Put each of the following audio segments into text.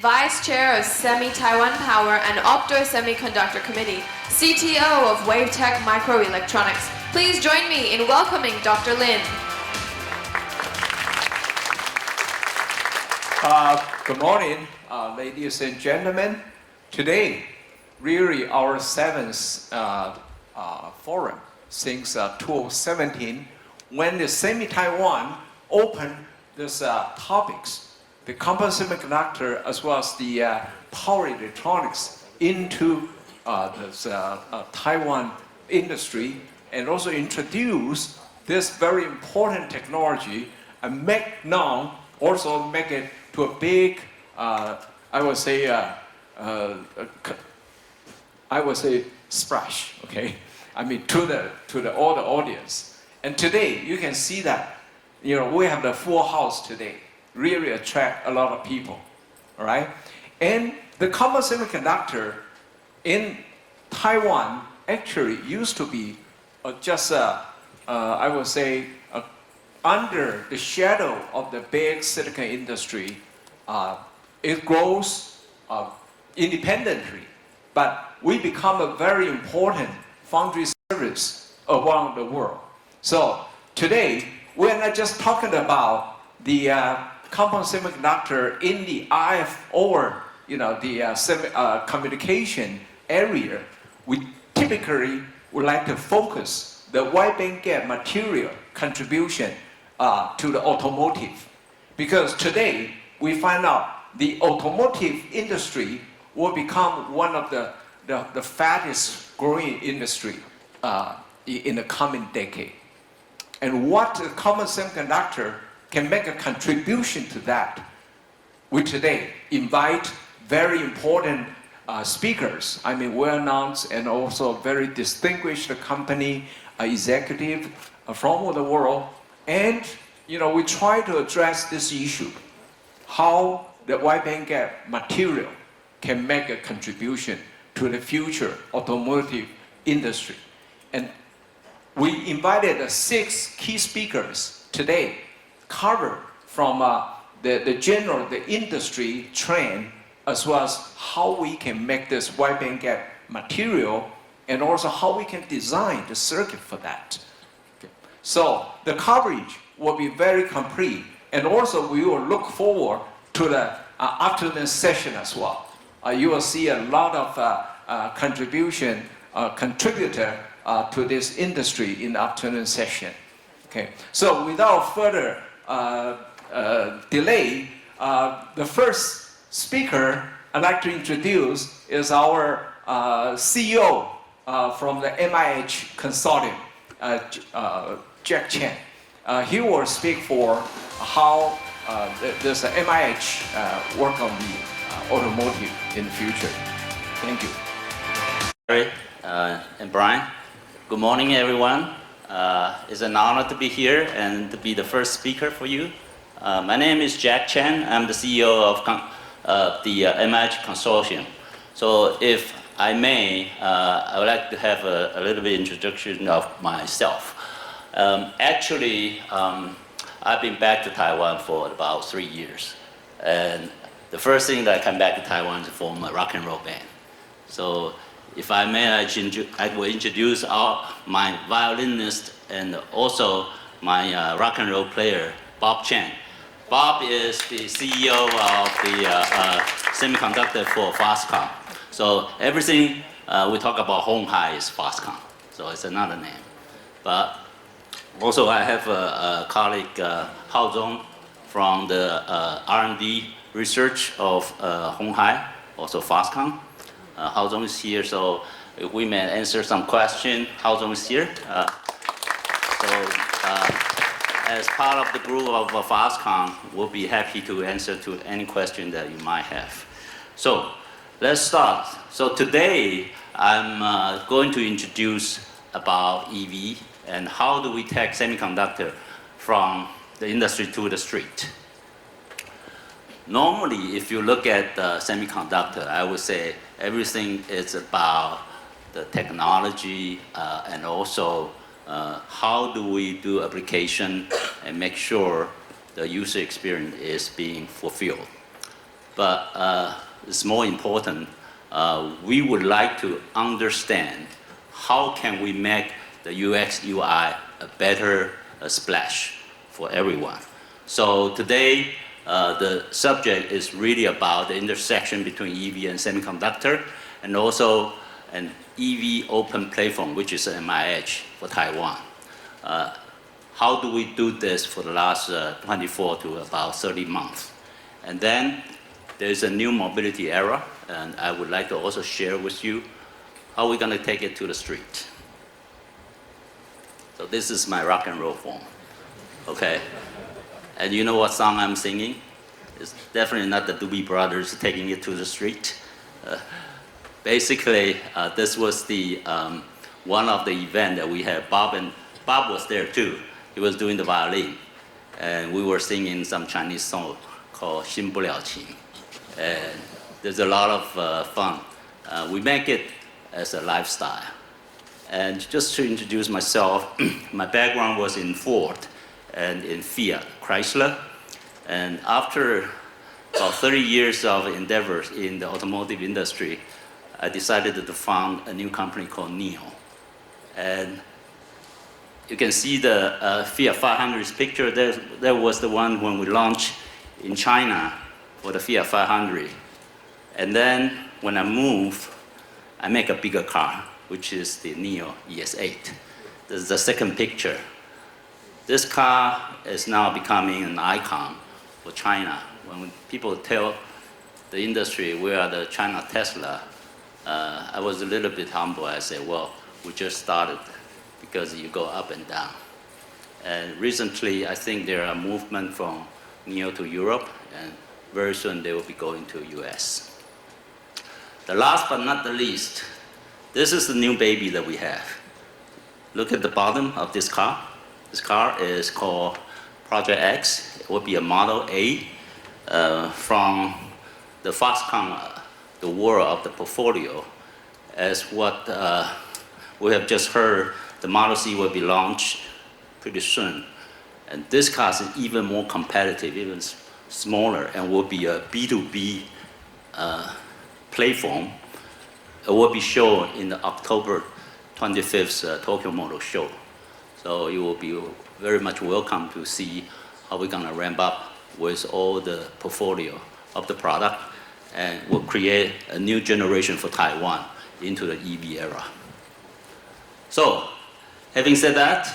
Vice Chair of Taiwan Power and Opto Semiconductor Committee, CTO of Wavetek Microelectronics. Please join me in welcoming Dr. Lin. Good morning, ladies and gentlemen. Today, really our seventh forum since 2017, when the Taiwan opened these topics, the compound semiconductor as well as the power electronics into this Taiwan industry, and also introduce this very important technology and make it to a big, I would say splash, okay? I mean to the all the audience. And today you can see that, you know, we have the full house today. Really attract a lot of people, all right? And the common semiconductor in Taiwan actually used to be just I would say under the shadow of the big silicon industry. It grows independently, but we become a very important foundry service around the world. So today, we're not just talking about the compound semiconductor in the RF or the communication area. We typically would like to focus the wide bandgap material contribution to the automotive, because today we find out the automotive industry will become one of the fastest growing industry in the coming decade. And what the common semiconductor can make a contribution to that. We today invite very important speakers, I mean well-known and also very distinguished company executive from the world, and we try to address this issue, how the wide bandgap material can make a contribution to the future automotive industry. And we invited 6 key speakers today, cover from the industry trend, as well as how we can make this wide bandgap material, and also how we can design the circuit for that. Okay. So the coverage will be very complete, and also we will look forward to the afternoon session as well. You will see a lot of contributor to this industry in the afternoon session. Okay, so without further delay, the first speaker I'd like to introduce is our CEO from the MIH Consortium, Jack Cheng. He will speak for how this MIH work on the automotive in the future. Thank you. Barry and Brian, good morning everyone. It's an honor to be here and to be the first speaker for you. My name is Jack Cheng. I'm the CEO of the MIH Consortium. So if I may, I would like to have a little bit introduction of myself. Actually, I've been back to Taiwan for about 3 years. And the first thing that I came back to Taiwan is to form a rock and roll band. So if I may, I will introduce my violinist and also my rock and roll player, Bob Cheng. Bob is the CEO of the Semiconductor for Foxconn. So everything we talk about Hong Hai is Foxconn. So it's another name. But also I have a colleague, Hao Zhong, from the R&D research of Hong Hai, also Foxconn. Hao Zhong is here, so if we may answer some question, Hao Zhong is here. As part of the group of Foxconn, we'll be happy to answer to any question that you might have. So let's start. So today, I'm going to introduce about EV and how do we take semiconductor from the industry to the street. Normally, if you look at the semiconductor, I would say everything is about the technology and also how do we do application and make sure the user experience is being fulfilled. but it's more important, we would like to understand how can we make the UX UI a better splash for everyone. So today, the subject is really about the intersection between EV and semiconductor, and also an EV open platform, which is an MIH for Taiwan. How do we do this for the last 24 to about 30 months? And then there's a new mobility era, and I would like to also share with you how we're going to take it to the street. So this is my rock and roll form, okay? And you know what song I'm singing? It's definitely not the Doobie Brothers taking it to the street. Basically, this was the one of the event that we had. Bob was there too. He was doing the violin, and we were singing some Chinese song called 新不了情. And there's a lot of fun. We make it as a lifestyle. And just to introduce myself, my background was in Ford and in Fiat, Chrysler. And after about 30 years of endeavors in the automotive industry, I decided to found a new company called NIO. And you can see the Fiat 500's picture. There was the one when we launched in China for the Fiat 500. And then when I move, I make a bigger car, which is the NIO ES8. This is the second picture. This car is now becoming an icon for China. When people tell the industry we are the China Tesla, I was a little bit humble. I said, well, we just started because you go up and down. And recently, I think there are movement from NIO to Europe, and very soon they will be going to US. The last but not the least, this is the new baby that we have. Look at the bottom of this car. This car is called Project X. It will be a Model A from the Foxconn, the world of the portfolio. As what we have just heard, the Model C will be launched pretty soon. And this car is even more competitive, even smaller, and will be a B2B platform. It will be shown in the October 25th Tokyo Motor Show. So you will be very much welcome to see how we're gonna ramp up with all the portfolio of the product, and we'll create a new generation for Taiwan into the EV era. So, having said that,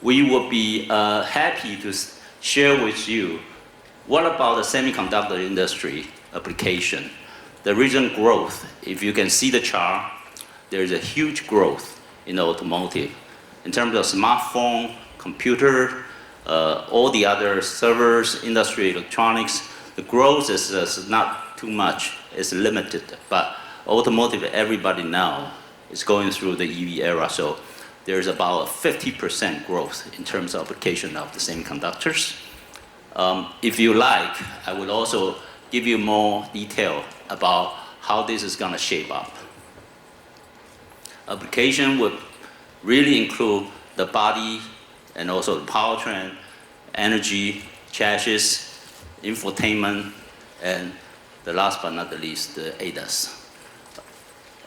we will be happy to share with you what about the semiconductor industry application. The recent growth, if you can see the chart, there is a huge growth in the automotive. In terms of smartphone, computer, all the other servers, industry electronics, the growth is not too much, it's limited. But automotive, everybody now is going through the EV era, so there's about a 50% growth in terms of application of the semiconductors. If you like, I would also give you more detail about how this is gonna shape up. Application would really include the body and also the powertrain, energy, chassis, infotainment, and the last but not the least, the ADAS.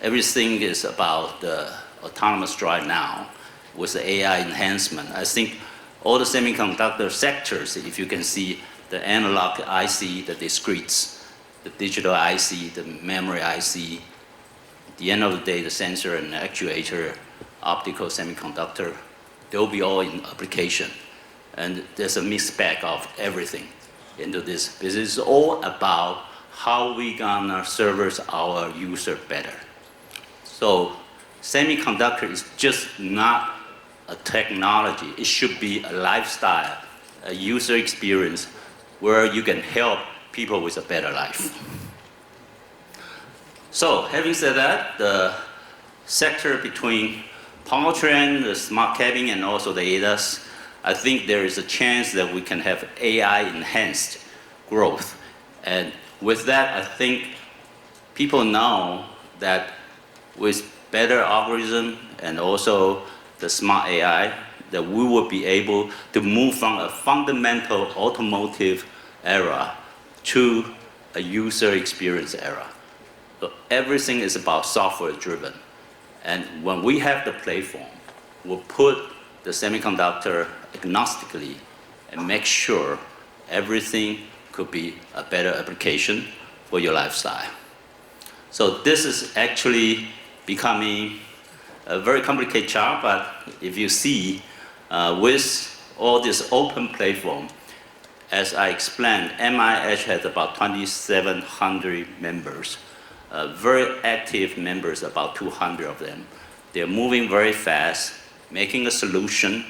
Everything is about the autonomous drive now with the AI enhancement. I think all the semiconductor sectors, if you can see the analog IC, the discretes, the digital IC, the memory IC, at the end of the day, the sensor and the actuator, optical semiconductor, they'll be all in application. And there's a mixed bag of everything into this. This is all about how we gonna service our user better. So semiconductor is just not a technology. It should be a lifestyle, a user experience where you can help people with a better life. So having said that, the sector between powertrain, the smart cabin, and also the ADAS, I think there is a chance that we can have AI enhanced growth. And with that, I think people know that with better algorithm and also the smart AI, that we will be able to move from a fundamental automotive era to a user experience era. So everything is about software driven. And when we have the platform, we'll put the semiconductor agnostically and make sure everything could be a better application for your lifestyle. So this is actually becoming a very complicated chart, but if you see with all this open platform, as I explained, MIH has about 2,700 members, very active members, about 200 of them. They're moving very fast, making a solution,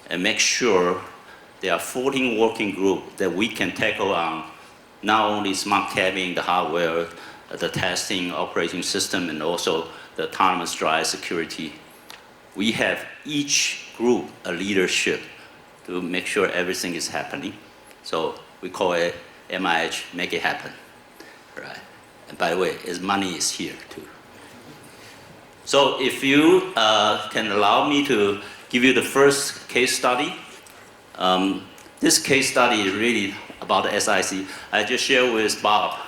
and make sure there are 14 working groups that we can tackle on not only smart cabin, the hardware, the testing, operating system, and also the autonomous drive security. We have each group a leadership to make sure everything is happening. So we call it MIH, make it happen, right? And by the way, money is here too. So if you can allow me to give you the first case study. This case study is really about the SiC. I just shared with Bob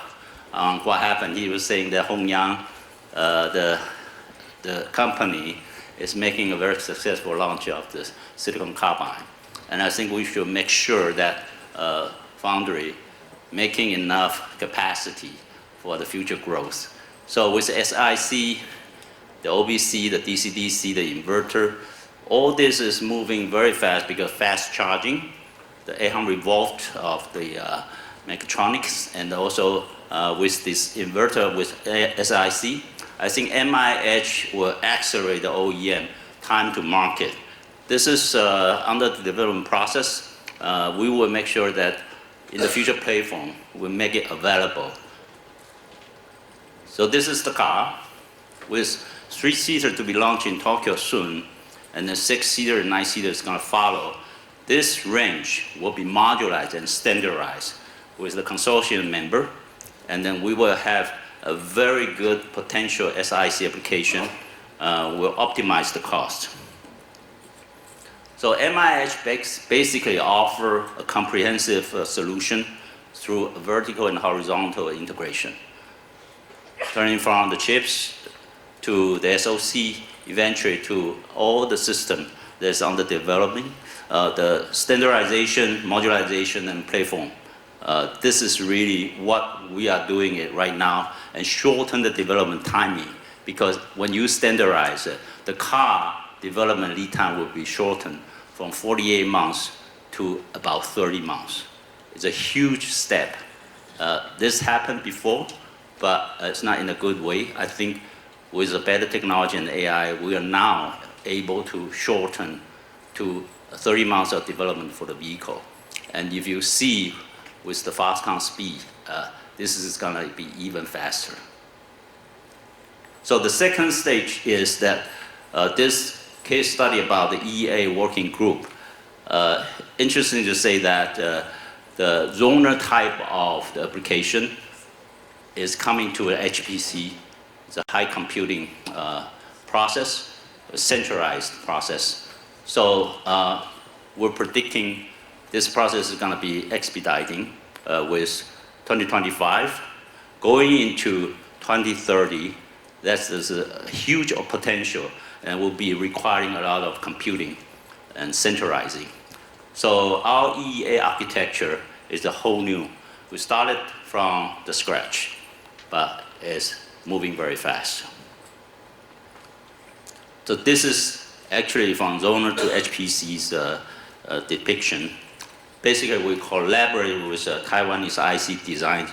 what happened. He was saying that Hongyang, the company, is making a very successful launch of this silicon carbide. And I think we should make sure that foundry making enough capacity for the future growth. So with SiC, the OBC, the DC-DC, the inverter, all this is moving very fast because fast charging, the 800 volt of the Microelectronics, and also with this inverter with SiC, I think MIH will accelerate the OEM time to market. This is under the development process. We will make sure that in the future platform, we'll make it available. So this is the car with 3-seater to be launched in Tokyo soon, and the 6-seater and 9-seater is going to follow. This range will be modularized and standardized with the consortium member, and then we will have a very good potential SiC application. Will optimize the cost. So MIH basically offer a comprehensive solution through a vertical and horizontal integration, turning from the chips to the SoC, eventually to all the system that's under development, the standardization, modularization, and platform. This is really what we are doing it right now and shorten the development timing, because when you standardize it, the car development lead time will be shortened from 48 months to about 30 months. It's a huge step. This happened before, but it's not in a good way. I think with the better technology and AI, we are now able to shorten to 30 months of development for the vehicle. And if you see with the Foxconn speed, this is gonna be even faster. So the second stage is that this case study about the EA working group. Interesting to say that the zonal type of the application is coming to an HPC. It's a high computing process, a centralized process. So we're predicting this process is going to be expediting with 2025. Going into 2030, there's a huge potential and will be requiring a lot of computing and centralizing. So our EEA architecture is a whole new. We started from the scratch, but it's moving very fast. So this is actually from zonal to HPC's depiction. Basically, we collaborate with a Taiwanese IC design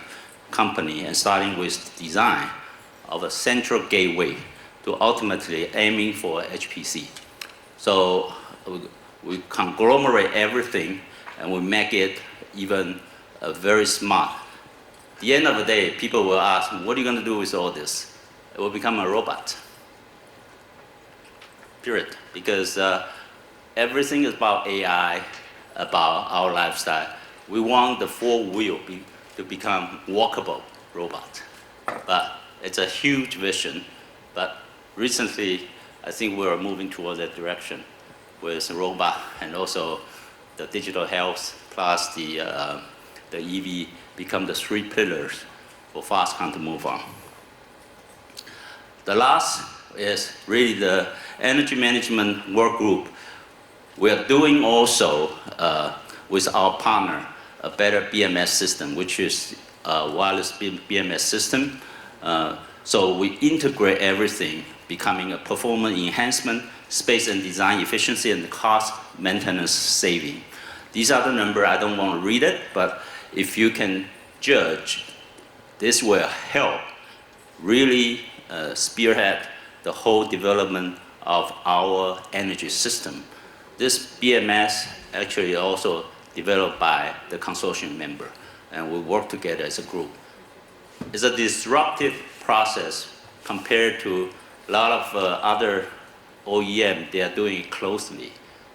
company and starting with design of a central gateway to ultimately aiming for HPC. So we conglomerate everything and we make it even very smart. At the end of the day, people will ask, what are you going to do with all this? It will become a robot. Period. Because everything is about AI, about our lifestyle. We want the four-wheel to become walkable robot. But it's a huge vision. But recently, I think we're moving towards that direction with robot and also the digital health plus the EV become the three pillars for Foxconn to move on. The last is really the energy management work group. We are doing also with our partner a better BMS system, which is a wireless BMS system. So we integrate everything, becoming a performance enhancement, space and design efficiency, and cost maintenance saving. These are the numbers. I don't want to read it, but if you can judge, this will help really spearhead the whole development of our energy system. This BMS actually also developed by the consortium member, and we work together as a group. It's a disruptive process compared to a lot of other OEM. They are doing it closely.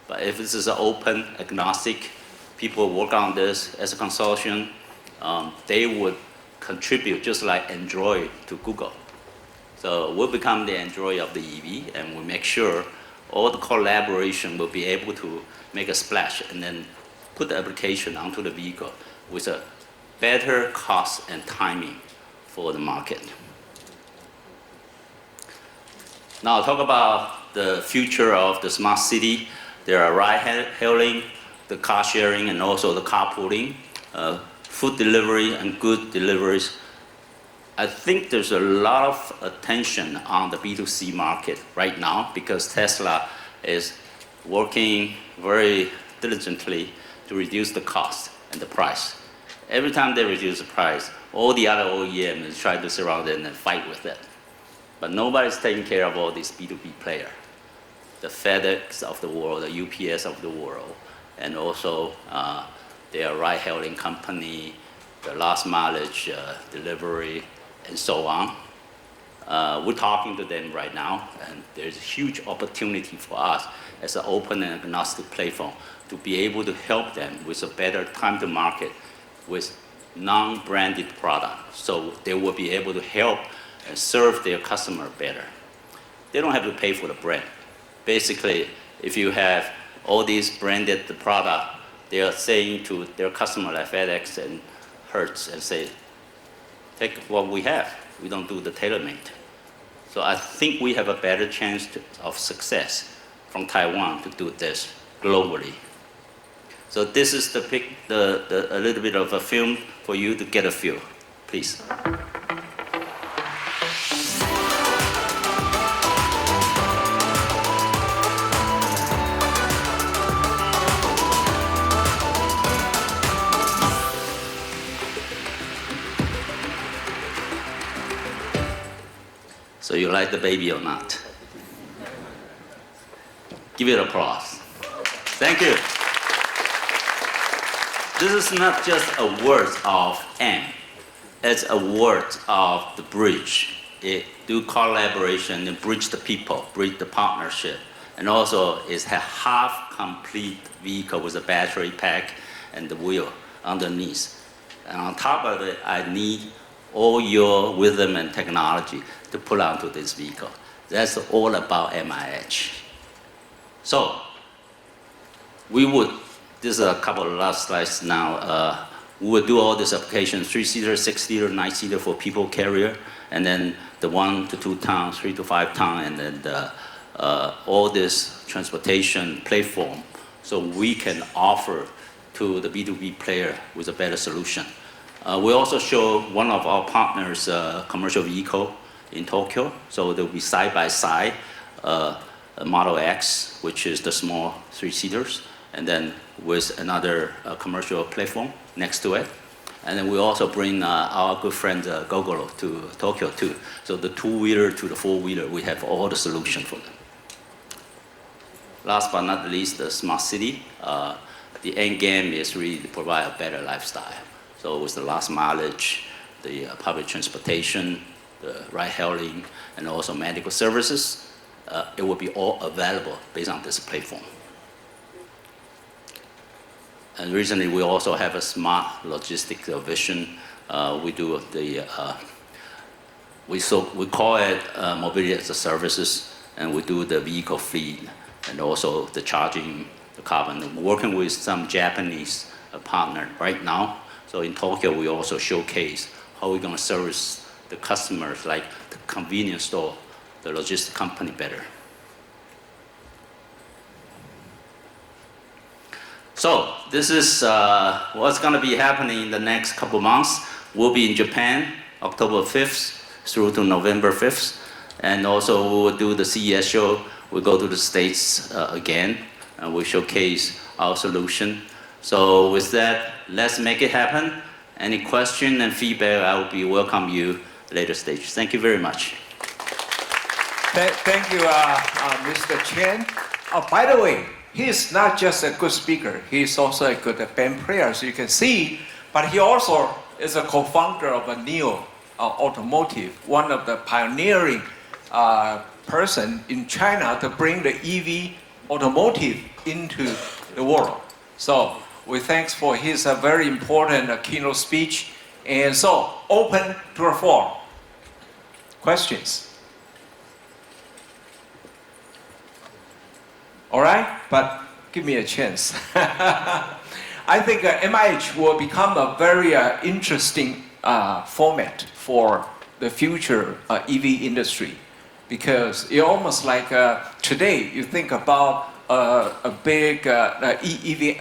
But if this is an open, agnostic, people work on this as a consortium, they would contribute just like Android to Google. So we'll become the Android of the EV, and we'll make sure all the collaboration will be able to make a splash and then put the application onto the vehicle with a better cost and timing for the market. Now talk about the future of the smart city. There are ride-hailing, the car sharing, and also the carpooling, food delivery and good deliveries. I think there's a lot of attention on the B2C market right now because Tesla is working very diligently to reduce the cost and the price. Every time they reduce the price, all the other OEMs try to surround it and fight with it. But nobody's taking care of all these B2B players. The FedEx of the world, the UPS of the world, and also their ride-hailing company, the last mileage delivery, and so on. We're talking to them right now, and there's a huge opportunity for us as an open and agnostic platform to be able to help them with a better time to market with non-branded product. So they will be able to help and serve their customer better. They don't have to pay for the brand. Basically, if you have all these branded product, they are saying to their customer like FedEx and Hertz and say, take what we have. We don't do the tailor-made. So I think we have a better chance of success from Taiwan to do this globally. So this is a little bit of a film for you to get a feel, please. So you like the baby or not? Give it applause. Thank you. This is not just a word of M. It's a word of the bridge. It do collaboration and bridge the people, bridge the partnership. And also it's a half complete vehicle with a battery pack and the wheel underneath. And on top of it, I need all your wisdom and technology to put onto this vehicle. That's all about MIH. So, this is a couple of last slides now. We will do all this application, 3-seater, 6-seater, 9-seater for people carrier, and then the 1 to 2 ton, 3 to 5 ton, and then all this transportation platform, so we can offer to the B2B player with a better solution. We also show one of our partners, commercial vehicle in Tokyo, so they'll be side by side, Model X, which is the small 3-seaters, and then with another commercial platform next to it. And then we also bring our good friend Gogoro to Tokyo too. So the 2-wheeler to the 4-wheeler, we have all the solution for them. Last but not least, the smart city. The end game is really to provide a better lifestyle. So with the last mileage, the public transportation, the ride-hailing, and also medical services, it will be all available based on this platform. And recently, we also have a smart logistics vision. We do we call it mobility as a services, and we do the vehicle fleet and also the charging, the carbon. We're working with some Japanese partner right now. So in Tokyo, we also showcase how we're going to service the customers, like the convenience store, the logistics company better. So this is what's going to be happening in the next couple months. We'll be in Japan, October 5th through to November 5th. And also we will do the CES show. We'll go to the States again, and we'll showcase our solution. So with that, let's make it happen. Any question and feedback, I will be welcome you later stage. Thank you very much. Thank you, Mr. Cheng. By the way, he is not just a good speaker, he is also a good band player, as you can see, but he also is a co-founder of a NEO Automotive, one of the pioneering person in China to bring the EV automotive into the world. So we thanks for his very important keynote speech. And so, open to the floor. Questions? All right, but give me a chance. I think MIH will become a very interesting format for the future EV industry, because it's almost like today you think about a big EV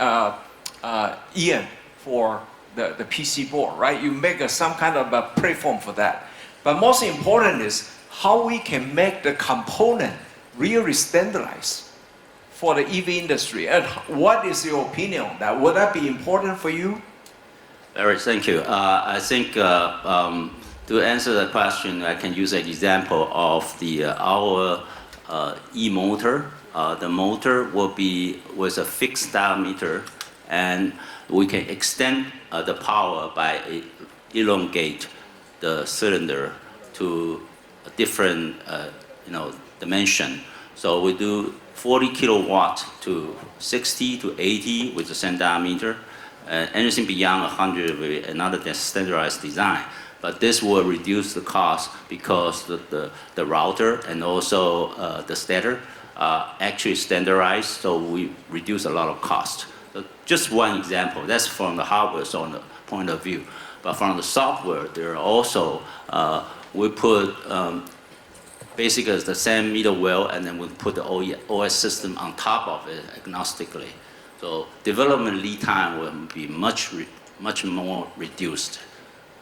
EM for the PC board, right? You make some kind of a platform for that. But most important is how we can make the component really standardized for the EV industry. And what is your opinion on that? Would that be important for you? Eric, thank you. I think to answer the question, I can use an example of our e-motor. The motor will be with a fixed diameter, and we can extend the power by elongate the cylinder to a different dimension. So we do 40 kilowatt to 60 to 80 with the same diameter. Anything beyond 100 with another standardized design. But this will reduce the cost because the router and also the stator are actually standardized, so we reduce a lot of cost. So just one example, that's from the hardware point of view. But from the software, there are also, we put basically the same middleware, and then we put the OS system on top of it agnostically. So development lead time will be much more reduced.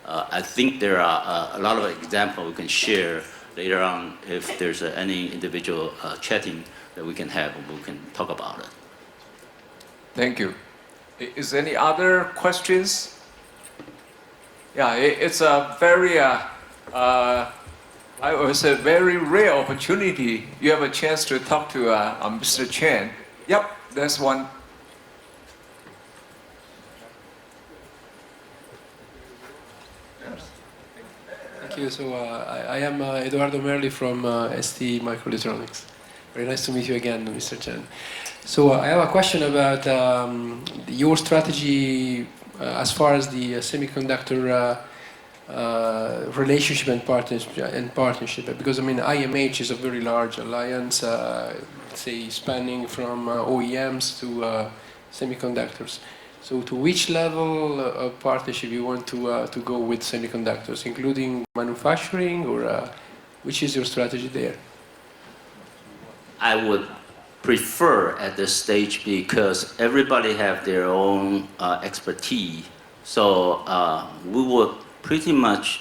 I think there are a lot of examples we can share later on if there's any individual chatting that we can have, we can talk about it. Thank you. Is there any other questions? Yeah, it's a very, I would say, very rare opportunity. You have a chance to talk to Mr. Cheng. Yep, there's one. Thank you. So I am Eduardo Merli from ST Microelectronics. Very nice to meet you again, Mr. Cheng. So I have a question about your strategy as far as the semiconductor relationship and partnership, because I mean IMH is a very large alliance, say spanning from OEMs to semiconductors. So to which level of partnership you want to go with semiconductors, including manufacturing, or which is your strategy there? I would prefer at this stage, because everybody have their own expertise. So we would pretty much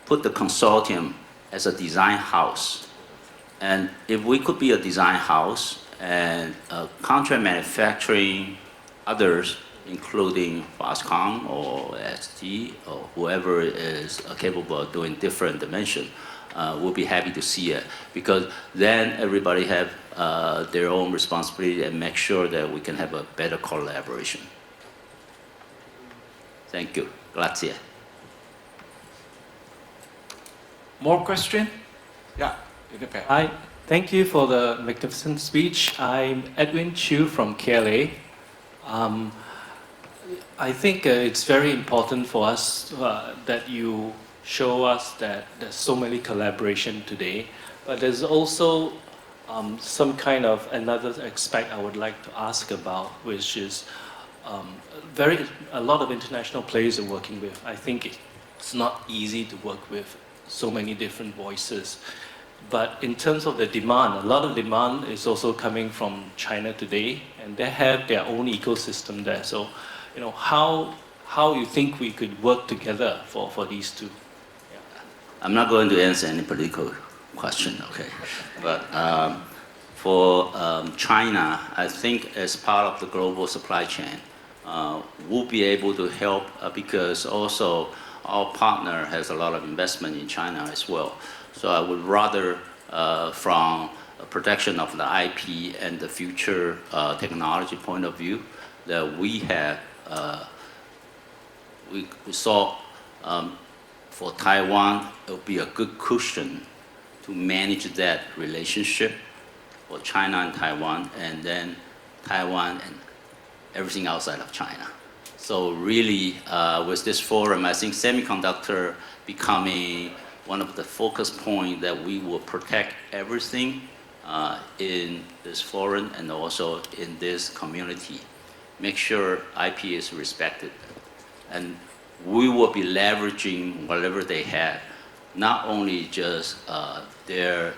put the consortium as a design house. And if we could be a design house and contract manufacturing others, including Foxconn or ST or whoever is capable of doing different dimensions, we'll be happy to see it, because then everybody have their own responsibility and make sure that we can have a better collaboration. Thank you. Grazie. More question? Yeah, in the back. Hi, thank you for the magnificent speech. I'm Edwin Chu from KLA. I think it's very important for us that you show us that there's so many collaboration today, but there's also some kind of another aspect I would like to ask about, which is a lot of international players are working with. I think it's not easy to work with so many different voices. But in terms of the demand, a lot of demand is also coming from China today, and they have their own ecosystem there. So, how you think we could work together for these two? I'm not going to answer any political question, okay? But for China, I think as part of the global supply chain, we'll be able to help because also our partner has a lot of investment in China as well. So I would rather, from a protection of the IP and the future technology point of view, that we have, we saw for Taiwan, it will be a good cushion to manage that relationship for China and Taiwan, and then Taiwan and everything outside of China. So really, with this forum, I think semiconductor becoming one of the focus points that we will protect everything in this forum and also in this community. Make sure IP is respected. And we will be leveraging whatever they have, not only just their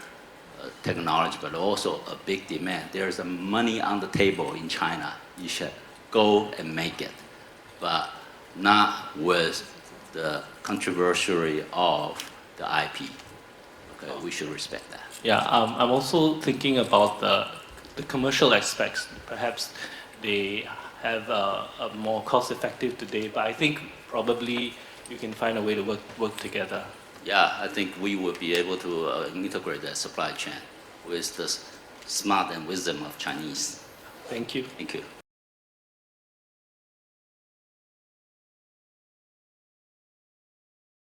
technology, but also a big demand. There's money on the table in China. You should go and make it, but not with the controversy of the IP. Okay, we should respect that. Yeah, I'm also thinking about the commercial aspects. Perhaps they have a more cost-effective today, but I think probably you can find a way to work together. Yeah, I think we will be able to integrate that supply chain with the smart and wisdom of Chinese. Thank you. Thank you.